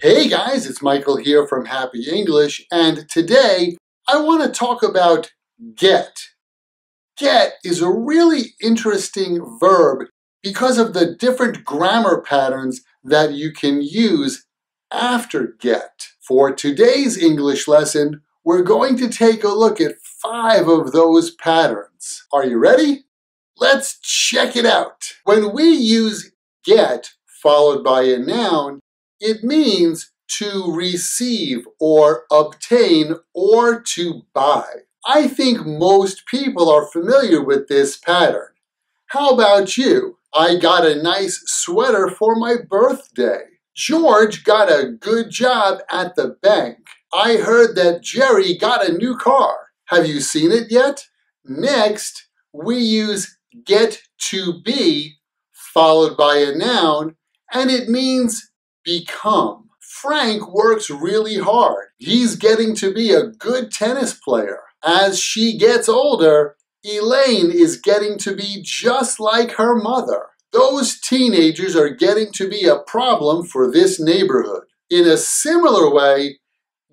Hey guys, it's Michael here from Happy English, and today I want to talk about get. Get is a really interesting verb because of the different grammar patterns that you can use after get. For today's English lesson, we're going to take a look at 5 of those patterns. Are you ready? Let's check it out. When we use get followed by a noun, it means to receive or obtain or to buy. I think most people are familiar with this pattern. How about you? I got a nice sweater for my birthday. George got a good job at the bank. I heard that Jerry got a new car. Have you seen it yet? Next, we use get to be followed by a noun, and it means become. Frank works really hard. He's getting to be a good tennis player. As she gets older, Elaine is getting to be just like her mother. Those teenagers are getting to be a problem for this neighborhood. In a similar way,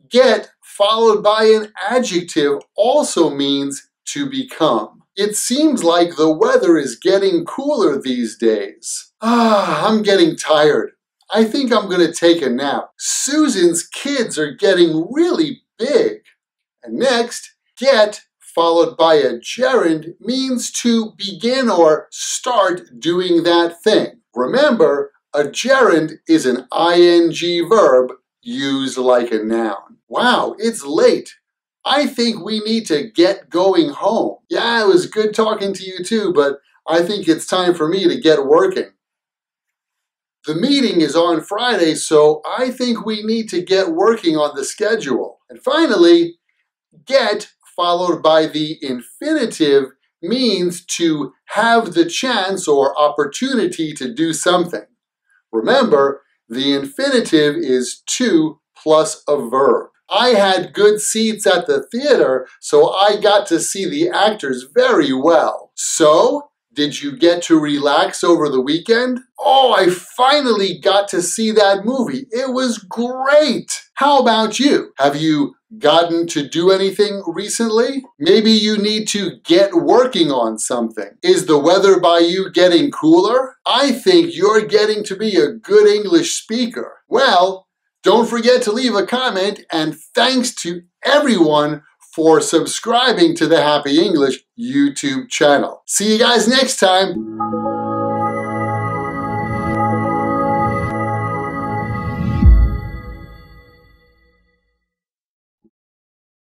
get followed by an adjective also means to become. It seems like the weather is getting cooler these days. I'm getting tired. I think I'm going to take a nap. Susan's kids are getting really big. And next, get followed by a gerund means to begin or start doing that thing. Remember, a gerund is an ing verb used like a noun. Wow, it's late. I think we need to get going home. Yeah, it was good talking to you too, but I think it's time for me to get working. The meeting is on Friday, so I think we need to get working on the schedule. And finally, get followed by the infinitive means to have the chance or opportunity to do something. Remember, the infinitive is to plus a verb. I had good seats at the theater, so I got to see the actors very well. So, did you get to relax over the weekend? Oh, I finally got to see that movie. It was great. How about you? Have you gotten to do anything recently? Maybe you need to get working on something. Is the weather by you getting cooler? I think you're getting to be a good English speaker. Well, don't forget to leave a comment, and thanks to everyone for subscribing to the Happy English YouTube channel. See you guys next time.